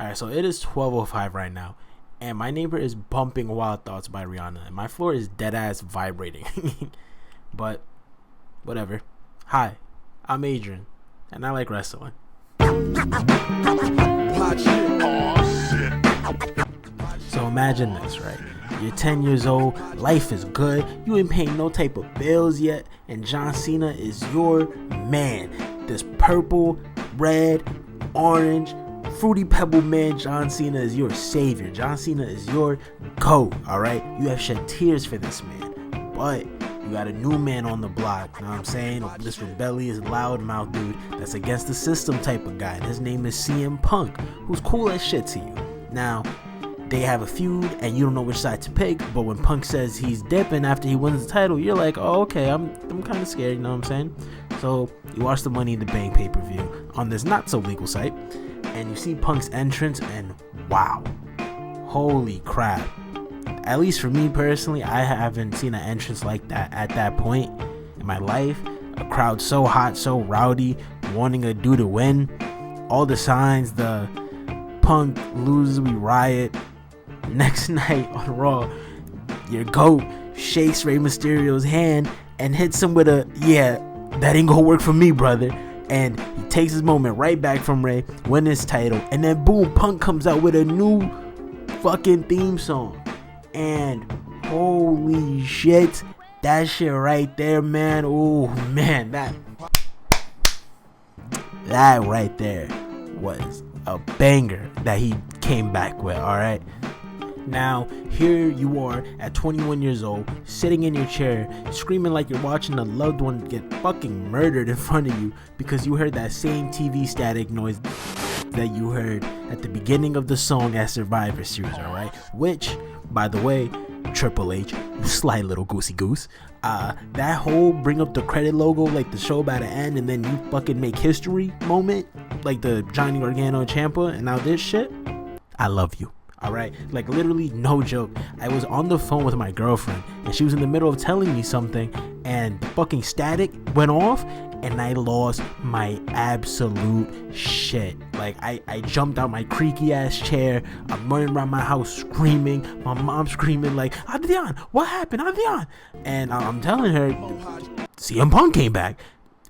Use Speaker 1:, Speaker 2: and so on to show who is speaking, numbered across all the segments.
Speaker 1: Alright, so it is 12:05 right now, and my neighbor is bumping Wild Thoughts by Rihanna, and my floor is dead ass vibrating. But whatever. Hi, I'm Adrian, and I like wrestling. So imagine this, right? You're 10 years old, life is good, you ain't paying no type of bills yet, and John Cena is your man. This purple, red, orange, Fruity Pebble man, John Cena is your savior. John Cena is your GOAT, alright? You have shed tears for this man, but you got a new man on the block, you know what I'm saying? This rebellious, loudmouth dude that's against the system type of guy. And his name is CM Punk, who's cool as shit to you. Now, they have a feud, and you don't know which side to pick, but when Punk says he's dipping after he wins the title, you're like, oh, okay, I'm kind of scared, you know what I'm saying? So, you watch the Money in the Bank pay-per-view on this not-so-legal site, and you see Punk's entrance, and wow, holy crap. At least for me personally, I haven't seen an entrance like that at that point in my life. A crowd so hot, so rowdy, wanting a dude to win. All the signs, the Punk loses, we riot. Next night on Raw, your GOAT shakes Rey Mysterio's hand and hits him with a, yeah, that ain't gonna work for me, brother. And he takes his moment right back from Rey, win his title, and then boom, Punk comes out with a new fucking theme song. And holy shit, that shit right there, man. Oh man, that right there was a banger that he came back with. All right, now here you are at 21 years old, sitting in your chair, screaming like you're watching a loved one get fucking murdered in front of you because you heard that same TV static noise that you heard at the beginning of the song at Survivor Series. All right, which, by the way, Triple H, sly little goosey goose, that whole bring up the credit logo like the show about to end and then you fucking make history moment like the Johnny Gargano and Ciampa, and now this shit, I love you. Alright, like literally no joke. I was on the phone with my girlfriend and she was in the middle of telling me something and the fucking static went off and I lost my absolute shit. Like I jumped out my creaky ass chair. I'm running around my house screaming. My mom screaming like, Adrian, what happened, Adrian? And I'm telling her CM Punk came back.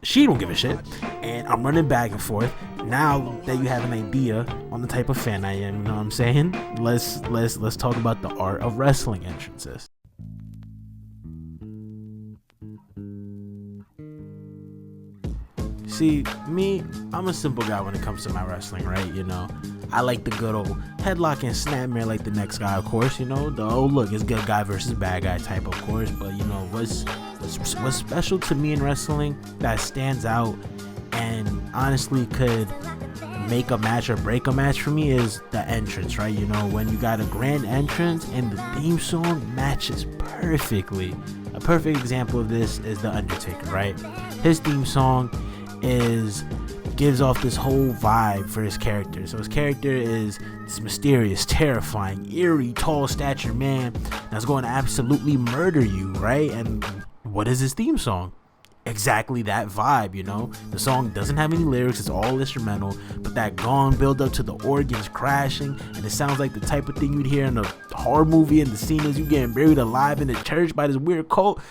Speaker 1: She don't give a shit, and I'm running back and forth. Now that you have an idea on the type of fan I am, you know what I'm saying? Let's talk about the art of wrestling entrances. See, me, I'm a simple guy when it comes to my wrestling, right? You know, I like the good old headlock and snapmare like the next guy, of course. You know, the oh look, it's good guy versus bad guy type, of course. But you know, what's special to me in wrestling that stands out and honestly could make a match or break a match for me is the entrance, right? You know, when you got a grand entrance and the theme song matches perfectly. A perfect example of this is The Undertaker, right? His theme song gives off this whole vibe for his character. So his character is this mysterious, terrifying, eerie, tall stature man that's going to absolutely murder you, right? And what is his theme song? Exactly that vibe, you know. The song doesn't have any lyrics, it's all instrumental, but that gong build up to the organs crashing, and it sounds like the type of thing you'd hear in a horror movie, and the scene is you getting buried alive in the church by this weird cult.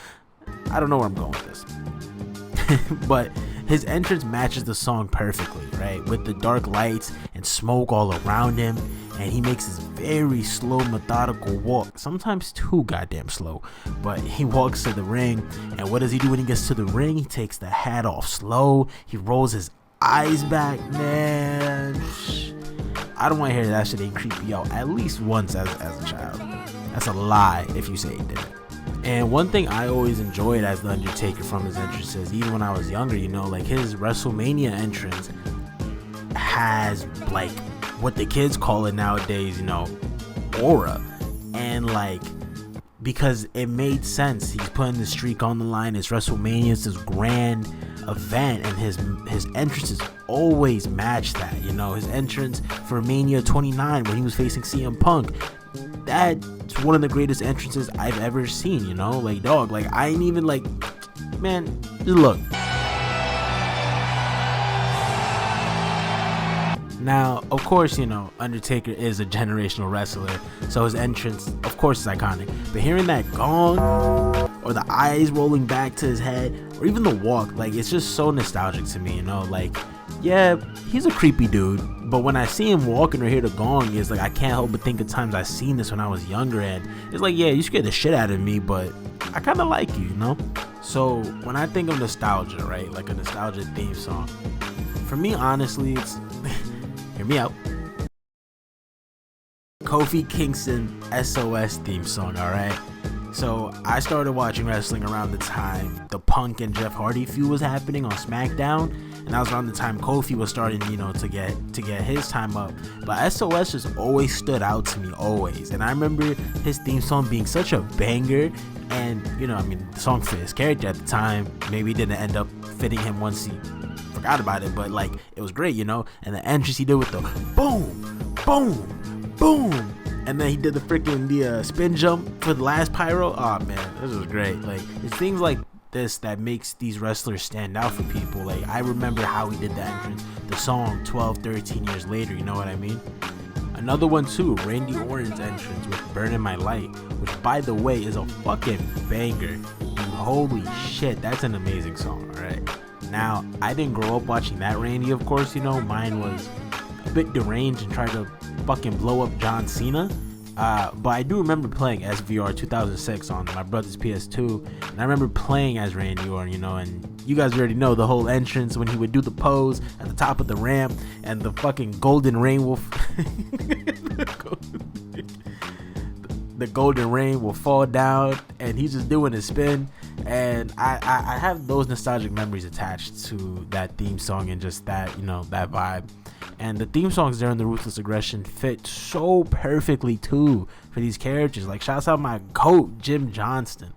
Speaker 1: I don't know where I'm going with this. But his entrance matches the song perfectly, right? With the dark lights and smoke all around him, and he makes this very slow, methodical walk, sometimes too goddamn slow, but he walks to the ring, and what does he do when he gets to the ring? He takes the hat off slow, he rolls his eyes back, man. I don't want to hear that shit ain't creepy out at least once as a child. That's a lie if you say it didn't. And one thing I always enjoyed as The Undertaker from his entrances, even when I was younger, you know, like his WrestleMania entrance has like what the kids call it nowadays, you know, aura. And like, because it made sense, he's putting the streak on the line. It's WrestleMania, it's this grand event, and his entrances always match that, you know. His entrance for Mania 29 when he was facing CM Punk, that's one of the greatest entrances I've ever seen, you know. Like, dog, like I ain't even like, man, just look. Now, of course, Undertaker is a generational wrestler, so his entrance, of course, is iconic. But hearing that gong, or the eyes rolling back to his head, or even the walk, like, it's just so nostalgic to me, like, yeah, he's a creepy dude, but when I see him walking or hear the gong, it's like I can't help but think of times I seen this when I was younger, and it's like, yeah, you scared the shit out of me, but I kind of like you, So when I think of nostalgia, right, like a nostalgia theme song, for me, honestly, it's hear me out, Kofi Kingston SOS theme song. All right, so I started watching wrestling around the time the Punk and Jeff Hardy feud was happening on SmackDown, and that was around the time Kofi was starting, to get his time up. But SOS just always stood out to me, always. And I remember his theme song being such a banger, and the song fit his character at the time. Maybe it didn't end up fitting him once he forgot about it, but like it was great, and the entrance he did with the boom, boom, boom. And then he did the spin jump for the last pyro. Oh man, this was great. Like, it's things like this that makes these wrestlers stand out for people. Like, I remember how he did the entrance, the song 12, 13 years later, you know what I mean? Another one too, Randy Orton's entrance with Burning My Light, which by the way is a fucking banger. Holy shit, that's an amazing song, alright? Now, I didn't grow up watching that Randy, of course, mine was a bit deranged and tried to fucking blow up John Cena. But I do remember playing SVR 2006 on my brother's PS2, and I remember playing as Randy Orton, and you guys already know the whole entrance when he would do the pose at the top of the ramp, and the fucking golden rain will the golden rain will fall down, and he's just doing a spin. And I have those nostalgic memories attached to that theme song and just that, that vibe. And the theme songs during the Ruthless Aggression fit so perfectly too for these characters. Like, shouts out my GOAT, Jim Johnston.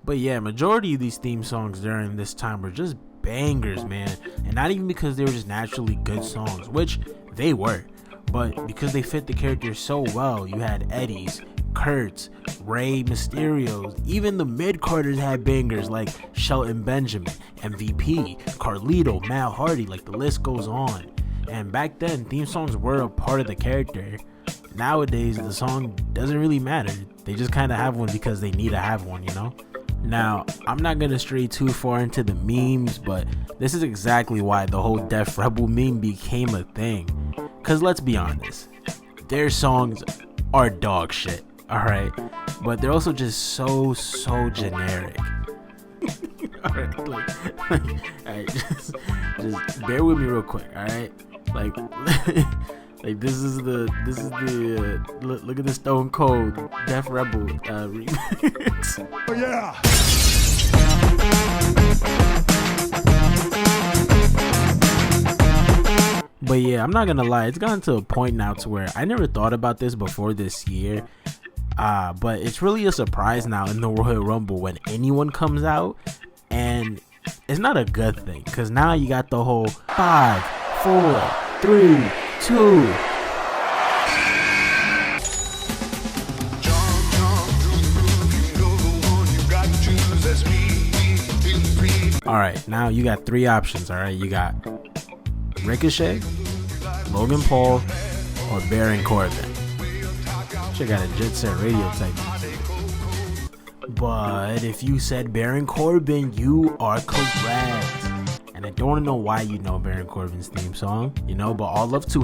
Speaker 1: But yeah, majority of these theme songs during this time were just bangers, man. And not even because they were just naturally good songs, which they were, but because they fit the characters so well. You had Eddie's, Kurt's, Rey Mysterio's, even the mid-carders had bangers like Shelton Benjamin, MVP, Carlito, Matt Hardy, like the list goes on. And back then, theme songs were a part of the character. Nowadays, the song doesn't really matter. They just kind of have one because they need to have one, Now, I'm not going to stray too far into the memes, but this is exactly why the whole Def Rebel meme became a thing. Because let's be honest, their songs are dog shit, alright? But they're also just so generic. Alright, alright, just bear with me real quick, alright? Like, like this is the look at the Stone Cold Def Rebel remix. Oh yeah. But yeah, I'm not gonna lie, it's gotten to a point now to where I never thought about this before this year. But it's really a surprise now in the Royal Rumble when anyone comes out, and it's not a good thing, because now you got the whole 5, 4, 3, 2. Alright, now you got 3 options, alright? You got Ricochet, Logan Paul, or Baron Corbin. Should got a Jet Set Radio type. But if you said Baron Corbin, you are correct. And I don't know why you know Baron Corbin's theme song, but all love to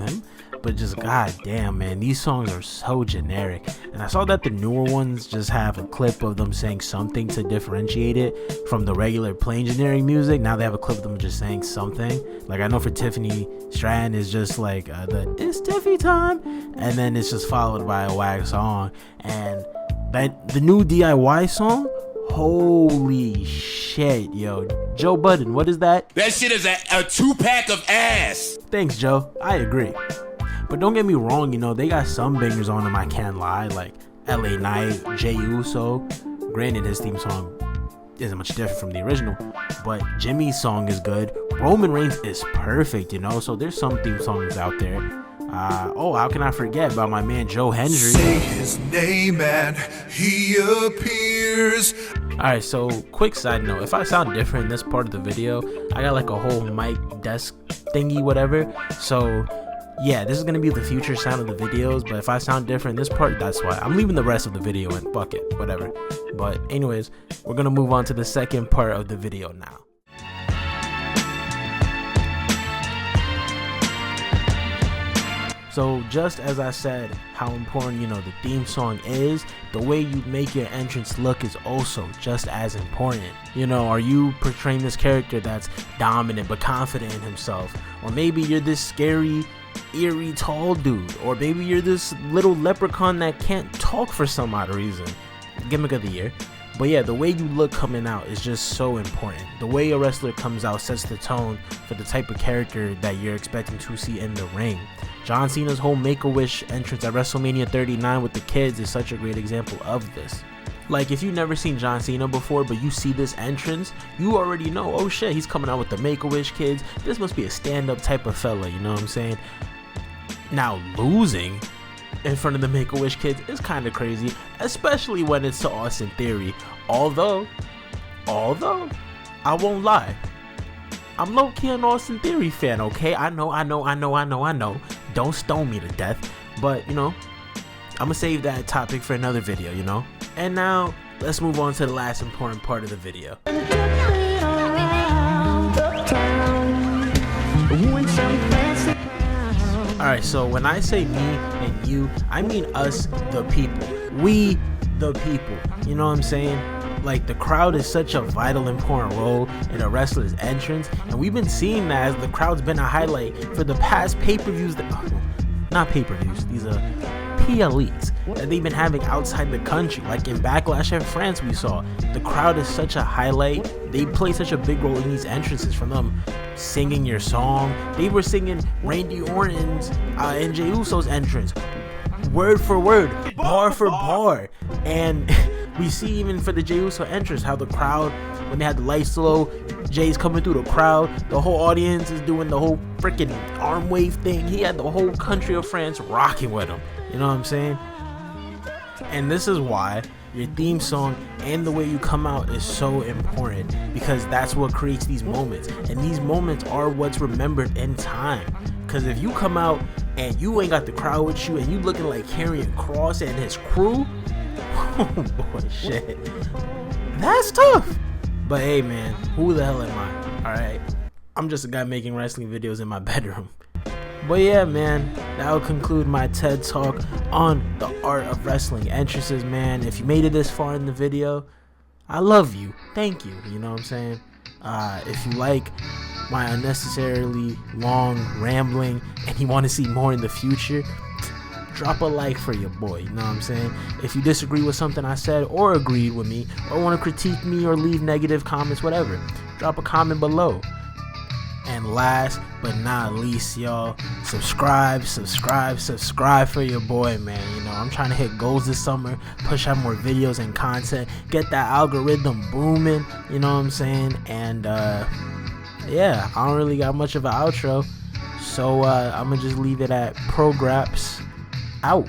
Speaker 1: him. But just goddamn, man, these songs are so generic. And I saw that the newer ones just have a clip of them saying something to differentiate it from the regular plain generic music. Now they have a clip of them just saying something. Like, I know for Tiffany Stratton is just like it's Tiffy time, and then it's just followed by a wag song. And the new DIY song, holy shit, yo. Joe Budden, what is that?
Speaker 2: That shit is a 2-pack of ass.
Speaker 1: Thanks, Joe. I agree. But don't get me wrong, they got some bangers on them, I can't lie, like LA Knight, Jey Uso. Granted, his theme song isn't much different from the original, but Jimmy's song is good. Roman Reigns is perfect, so there's some theme songs out there. How can I forget about my man Joe Hendry?
Speaker 3: Say his name and he appears.
Speaker 1: Alright, so quick side note, if I sound different in this part of the video, I got like a whole mic desk thingy, whatever. So yeah, this is gonna be the future sound of the videos, but if I sound different in this part, that's why. I'm leaving the rest of the video in, fuck it, whatever. But anyways, we're gonna move on to the second part of the video now. So just as I said how important, the theme song is, the way you make your entrance look is also just as important. Are you portraying this character that's dominant but confident in himself? Or maybe you're this scary, eerie, tall dude. Or maybe you're this little leprechaun that can't talk for some odd reason. Gimmick of the year. But yeah, the way you look coming out is just so important. The way a wrestler comes out sets the tone for the type of character that you're expecting to see in the ring. John Cena's whole Make-A-Wish entrance at WrestleMania 39 with the kids is such a great example of this. Like, if you've never seen John Cena before, but you see this entrance, you already know, oh shit, he's coming out with the Make-A-Wish kids. This must be a stand-up type of fella, you know what I'm saying? Now, losing in front of the Make-A-Wish kids is kind of crazy, especially when it's to Austin Theory. Although, I won't lie, I'm low-key an Austin Theory fan, okay? I know. Don't stone me to death, but I'm gonna save that topic for another video, And now, let's move on to the last important part of the video. Alright, so when I say me and you, I mean us, the people. We, the people. You know what I'm saying? Like, the crowd is such a vital, important role in a wrestler's entrance, and we've been seeing that as the crowd's been a highlight for the past pay-per-views not pay-per-views, these are PLEs that they've been having outside the country. Like in Backlash in France, we saw the crowd is such a highlight. They play such a big role in these entrances, from them singing your song. They were singing Randy Orton's and Jey Uso's entrance, word for word, bar for bar. And we see even for the Jey Uso entrance how the crowd, when they had the lights low, Jay's coming through the crowd, the whole audience is doing the whole freaking arm wave thing. He had the whole country of France rocking with him. You know what I'm saying? And this is why your theme song and the way you come out is so important, because that's what creates these moments, and these moments are what's remembered in time. Because if you come out and you ain't got the crowd with you and you looking like Karrion Kross and his crew, oh boy, shit, that's tough. But hey man, who the hell am I? Alright, I'm just a guy making wrestling videos in my bedroom. But yeah man, that will conclude my TED Talk on the art of wrestling entrances, man. If you made it this far in the video, I love you. Thank you. You know what I'm saying? If you like my unnecessarily long rambling and you want to see more in the future, drop a like for your boy. You know what I'm saying? If you disagree with something I said or agreed with me or want to critique me or leave negative comments, whatever, drop a comment below. And last but not least, y'all, subscribe for your boy, man. You know, I'm trying to hit goals this summer, push out more videos and content, get that algorithm booming, you know what I'm saying? And yeah, I don't really got much of an outro, so I'm gonna just leave it at Prograps out.